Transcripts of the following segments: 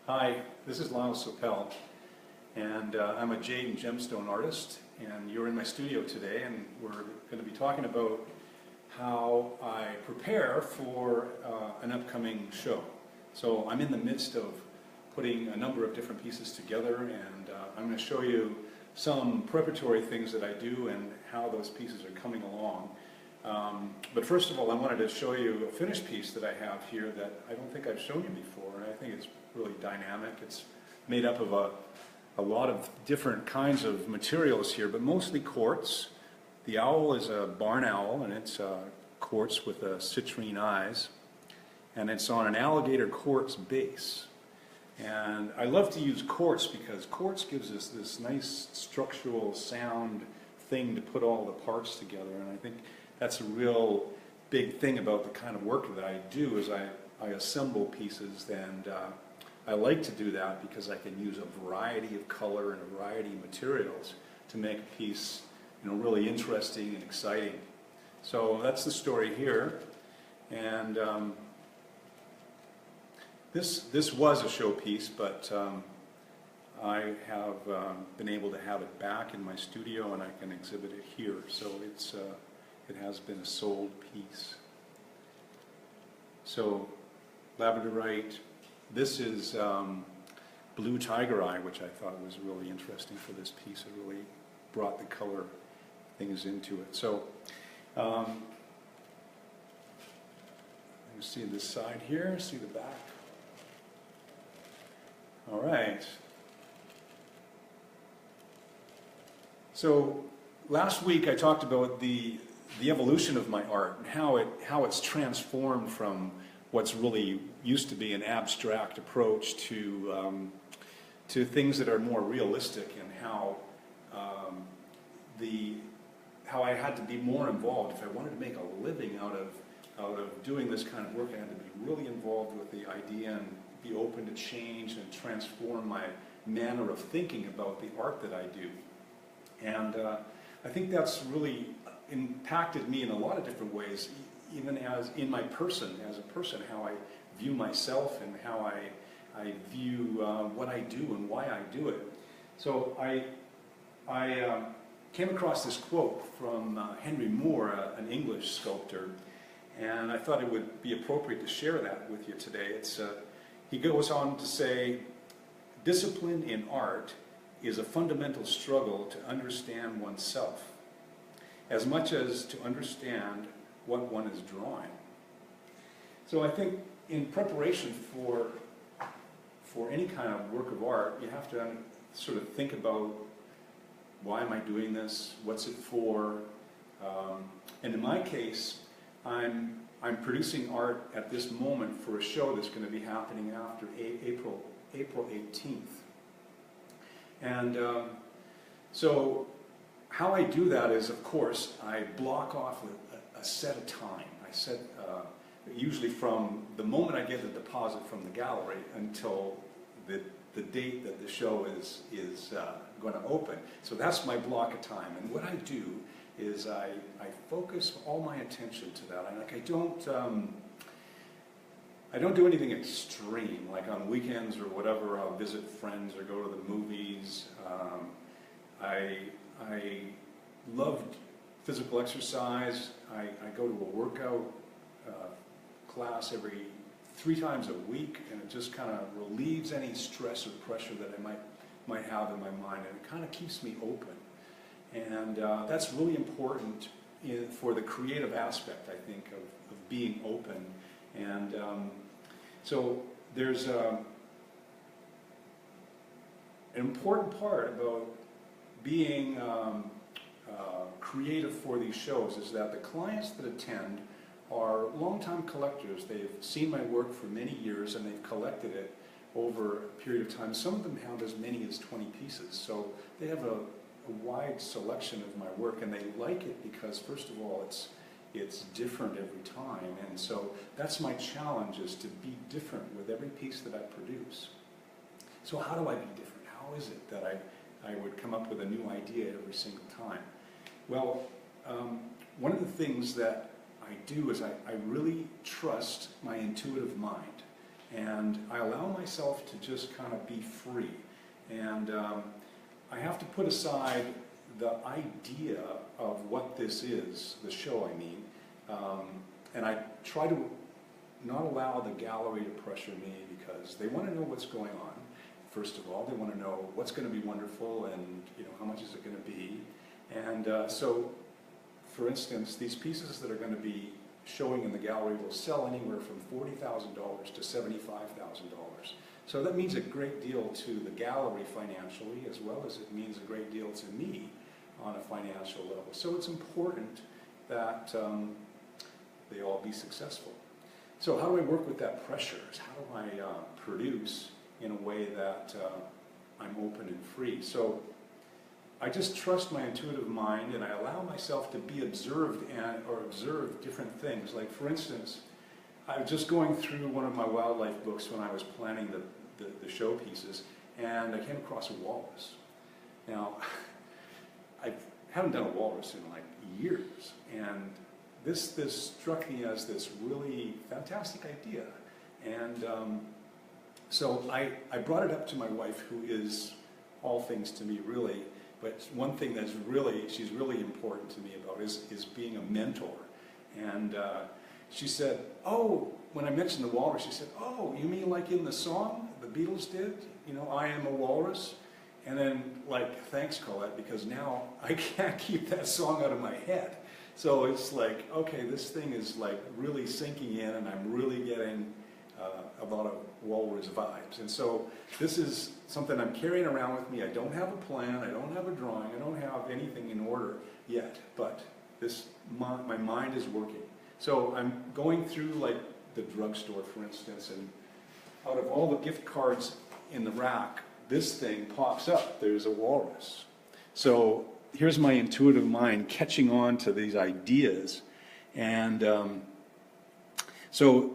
Hi, this is Lyle Sopel, and I'm a Jade and Gemstone artist, and you're in my studio today, and we're going to be talking about how I prepare for an upcoming show. So I'm in the midst of putting a number of different pieces together, and I'm going to show you some preparatory things that I do and how those pieces are coming along. But first of all, I wanted to show you a finished piece that I have here that I don't think I've shown you before, and I think it's really dynamic. It's made up of a lot of different kinds of materials here, but mostly quartz. The owl is a barn owl, and it's quartz with citrine eyes, and it's on an alligator quartz base. And I love to use quartz because quartz gives us this nice structural sound thing to put all the parts together, and I think that's a real big thing about the kind of work that I do is I assemble pieces, and I like to do that because I can use a variety of color and a variety of materials to make a piece, really interesting and exciting. So that's the story here, and this was a showpiece, but I have been able to have it back in my studio, and I can exhibit it here. So it has been a sold piece. So labradorite. This is blue tiger eye, which I thought was really interesting for this piece. It really brought the color things into it. So you see this side here, see the back. All right. So last week I talked about the evolution of my art and how it's transformed from what's really used to be an abstract approach to things that are more realistic, and how I had to be more involved. If I wanted to make a living out of doing this kind of work, I had to be really involved with the idea and be open to change and transform my manner of thinking about the art that I do. And I think that's really impacted me in a lot of different ways, even as in my person, as a person, how I view myself and how I view what I do and why I do it. So I came across this quote from Henry Moore, an English sculptor, and I thought it would be appropriate to share that with you today. He goes on to say, "Discipline in art is a fundamental struggle to understand oneself, as much as to understand what one is drawing." So I think in preparation for any kind of work of art, you have to sort of think about, why am I doing this? What's it for? And in my case, I'm producing art at this moment for a show that's going to be happening after April 18th. And so how I do that is, of course, I block off a set of time. I set usually from the moment I get the deposit from the gallery until the date that the show is going to open. So that's my block of time. And what I do is I focus all my attention to that. I don't do anything extreme, like on weekends or whatever. I'll visit friends or go to the movies. I love physical exercise. I go to a workout class 3 times a week, and it just kind of relieves any stress or pressure that I might have in my mind, and it kind of keeps me open. And that's really important for the creative aspect, I think, of being open. And so there's an important part about being creative for these shows is that the clients that attend are longtime collectors. They've seen my work for many years, and they've collected it over a period of time. Some of them have as many as 20 pieces, so they have a wide selection of my work, and they like it because, first of all, it's different every time, and so that's my challenge, is to be different with every piece that I produce. So how do I be different? How is it that I would come up with a new idea every single time? Well, one of the things that I do is I really trust my intuitive mind, And I allow myself to just kind of be free. And I have to put aside the idea of what this is, the show I mean, and I try to not allow the gallery to pressure me, because they want to know what's going on. First of all, they want to know what's going to be wonderful, and how much is it going to be. And so, for instance, these pieces that are going to be showing in the gallery will sell anywhere from $40,000 to $75,000. So that means a great deal to the gallery financially, as well as it means a great deal to me on a financial level. So it's important that they all be successful. So how do I work with that pressure? How do I produce in a way that I'm open and free? So I just trust my intuitive mind, and I allow myself to be observed or observe different things. Like, for instance, I was just going through one of my wildlife books when I was planning the showpieces, and I came across a walrus. Now, I haven't done a walrus in like years, and this struck me as this really fantastic idea. And so I brought it up to my wife, who is all things to me, really. But one thing that's she's really important to me about is being a mentor. And she said, oh, when I mentioned the walrus, she said, oh, you mean like in the song the Beatles did? I am a walrus? And then, like, thanks, Colette, because now I can't keep that song out of my head. So it's like, okay, this thing is like really sinking in, and I'm really getting a lot of walrus vibes. And so this is something I'm carrying around with me. I don't have a plan, I don't have a drawing, I don't have anything in order yet, but my mind is working. So I'm going through like the drugstore, for instance, and out of all the gift cards in the rack, this thing pops up. There's a walrus. So here's my intuitive mind catching on to these ideas. And so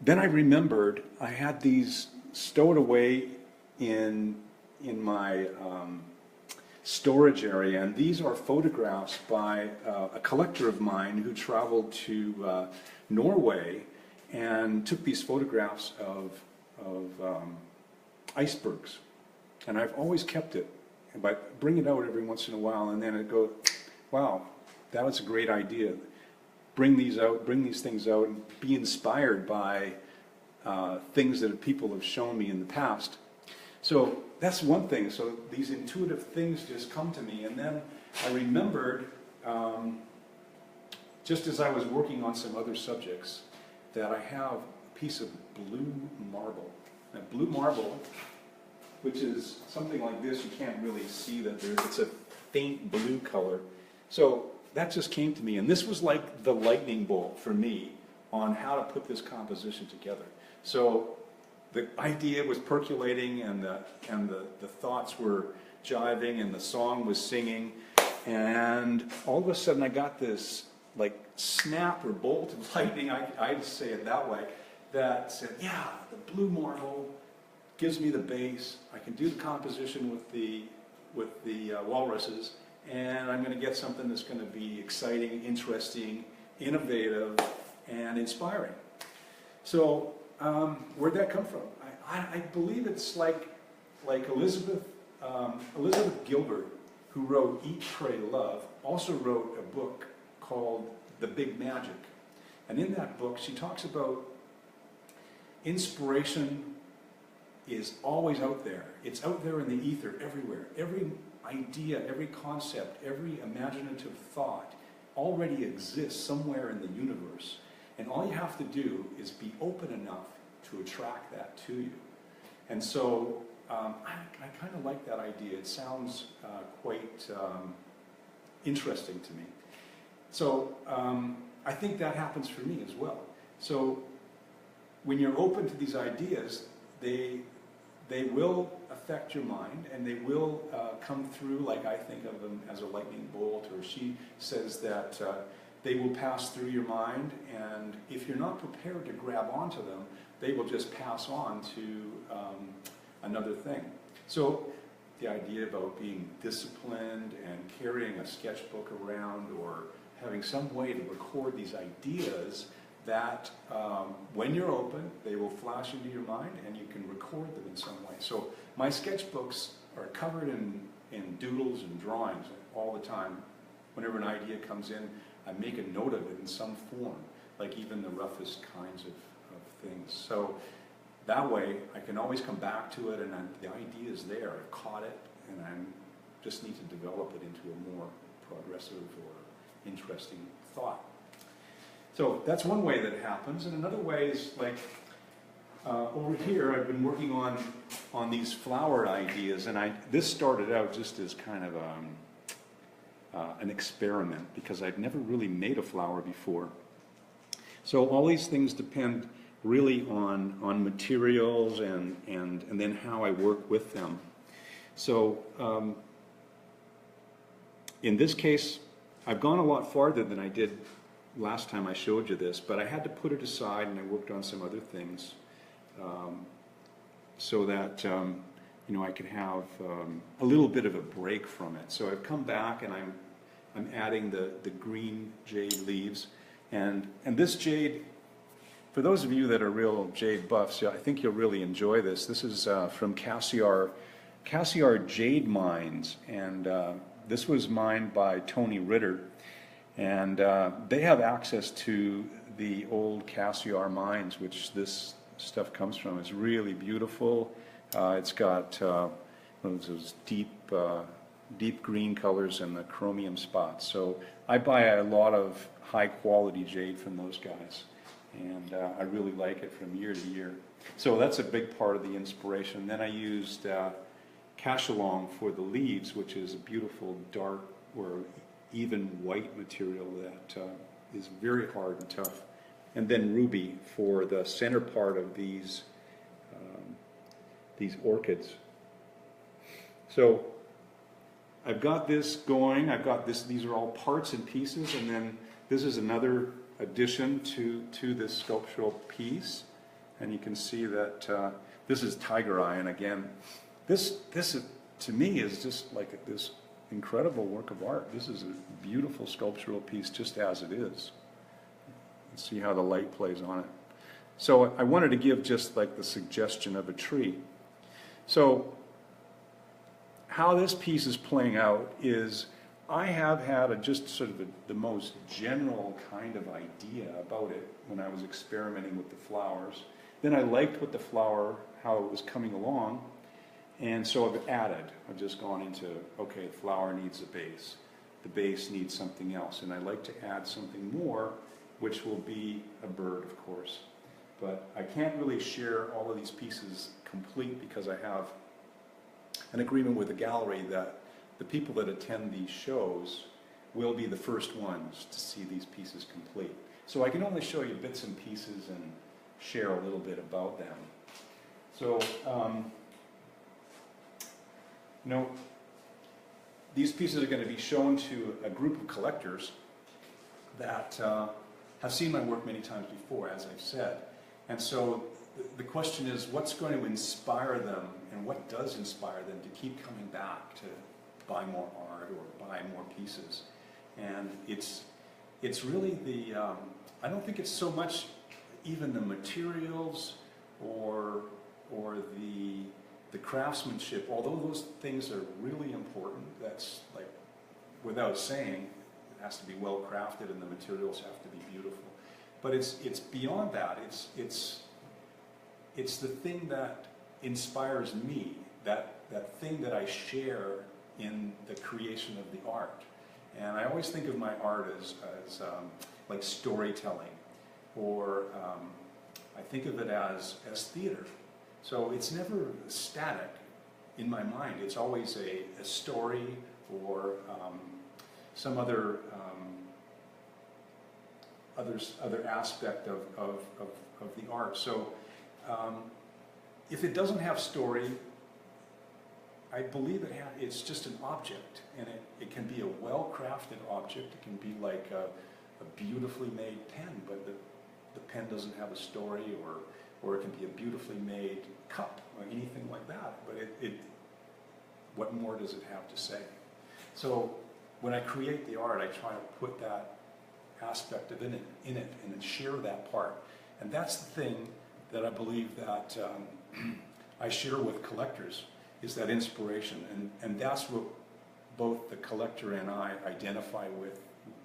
then I remembered I had these stowed away in my storage area, and these are photographs by a collector of mine who traveled to Norway and took these photographs of icebergs. And I've always kept it, but I bring it out every once in a while, and then it goes, wow, that was a great idea. Bring these things out, and be inspired by things that people have shown me in the past. So that's one thing. So these intuitive things just come to me. And then I remembered, just as I was working on some other subjects, that I have a piece of blue marble. Now, blue marble, which is something like this, you can't really see that it's a faint blue color. So that just came to me, and this was like the lightning bolt for me on how to put this composition together. So the idea was percolating, and the thoughts were jiving, and the song was singing, and all of a sudden I got this like snap or bolt of lightning, I'd say it that way, that said, yeah, the blue marble gives me the base, I can do the composition with the walruses, and I'm going to get something that's going to be exciting, interesting, innovative, and inspiring. So where'd that come from? I believe it's like Elizabeth Gilbert, who wrote Eat, Pray, Love, also wrote a book called The Big Magic. And in that book, she talks about inspiration is always out there. It's out there in the ether everywhere. Every idea, every concept, every imaginative thought already exists somewhere in the universe. And all you have to do is be open enough to attract that to you. And so I kind of like that idea. It sounds quite interesting to me. So I think that happens for me as well. So when you're open to these ideas, they will affect your mind, and they will come through, like I think of them as a lightning bolt, or she says that they will pass through your mind, and if you're not prepared to grab onto them, they will just pass on to another thing. So the idea about being disciplined and carrying a sketchbook around, or having some way to record these ideas that when you're open, they will flash into your mind and you can record them in some way. So my sketchbooks are covered in doodles and drawings all the time. Whenever an idea comes in, I make a note of it in some form, like even the roughest kinds of things. So that way I can always come back to it and the idea is there. I've caught it and I just need to develop it into a more progressive or interesting thought. So that's one way that it happens, and another way is like over here I've been working on these flower ideas, and this started out just as kind of an experiment because I'd never really made a flower before. So all these things depend really on materials and then how I work with them. So in this case, I've gone a lot farther than I did last time I showed you this, but I had to put it aside and I worked on some other things so that you know, I could have a little bit of a break from it. So I've come back and I'm adding the green jade leaves, and this jade, for those of you that are real jade buffs, I think you'll really enjoy this. This is from Cassiar Jade Mines, and this was mined by Tony Ritter. And they have access to the old Cassiar mines, which this stuff comes from. It's really beautiful. It's got those deep green colors and the chromium spots. So I buy a lot of high quality jade from those guys, and I really like it from year to year. So that's a big part of the inspiration. Then I used Cachalong for the leaves, which is a beautiful dark or even white material that is very hard and tough. And then ruby for the center part of these orchids. So I've got this going, I've got this, these are all parts and pieces, and then this is another addition to this sculptural piece. And you can see that this is tiger eye, and again, this is, to me, is just like this incredible work of art. This is a beautiful sculptural piece just as it is. Let's see how the light plays on it. So I wanted to give just like the suggestion of a tree. So how this piece is playing out is I have had just sort of the most general kind of idea about it when I was experimenting with the flowers. Then I liked what the flower, how it was coming along. And so I've just gone into, okay, the flower needs a base. The base needs something else. And I like to add something more, which will be a bird, of course. But I can't really share all of these pieces complete because I have an agreement with the gallery that the people that attend these shows will be the first ones to see these pieces complete. So I can only show you bits and pieces and share a little bit about them. So, you know, these pieces are going to be shown to a group of collectors that have seen my work many times before, as I've said. And so the question is, what's going to inspire them, and what does inspire them to keep coming back to buy more art or buy more pieces? And it's really the, I don't think it's so much even the materials or the craftsmanship, although those things are really important. That's like, without saying, it has to be well crafted and the materials have to be beautiful. But it's beyond that. It's the thing that inspires me, that thing that I share in the creation of the art. And I always think of my art as like storytelling, or I think of it as theater. So it's never static in my mind. It's always a story or some other aspect of the art. So if it doesn't have story, I believe it's just an object, and it can be a well-crafted object. It can be like a beautifully made pen, but the pen doesn't have a story, or it can be a beautifully made cup, or anything like that. But what more does it have to say? So when I create the art, I try to put that aspect of in it, and then share that part. And that's the thing that I believe that I share with collectors, is that inspiration. And that's what both the collector and I identify with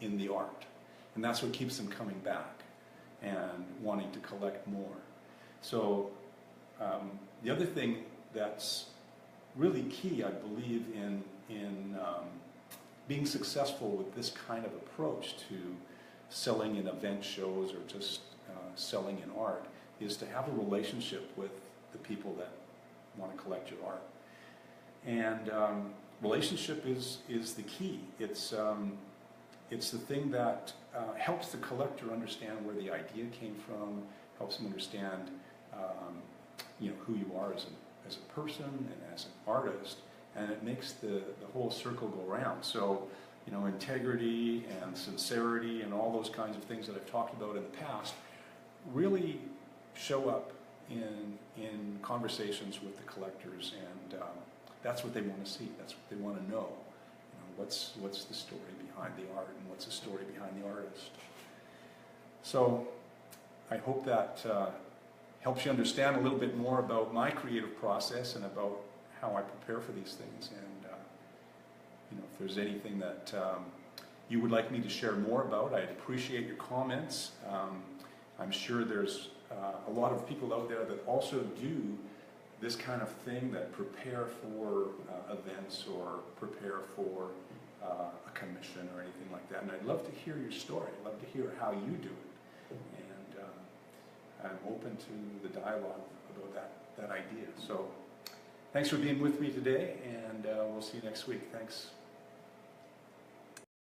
in the art. And that's what keeps them coming back and wanting to collect more. So the other thing that's really key, I believe, in being successful with this kind of approach to selling in event shows or just selling in art, is to have a relationship with the people that want to collect your art. And relationship is the key. It's the thing that helps the collector understand where the idea came from, helps them understand who you are as a person and as an artist, and it makes the whole circle go round. So, integrity and sincerity and all those kinds of things that I've talked about in the past really show up in conversations with the collectors, and that's what they want to see. That's what they want to know. What's the story behind the art, and what's the story behind the artist. So I hope that helps you understand a little bit more about my creative process and about how I prepare for these things. And if there's anything that you would like me to share more about, I'd appreciate your comments. I'm sure there's a lot of people out there that also do this kind of thing, that prepare for events or prepare for a commission or anything like that. And I'd love to hear your story. I'd love to hear how you do it. And I'm open to the dialogue about that idea. So thanks for being with me today, and we'll see you next week. Thanks.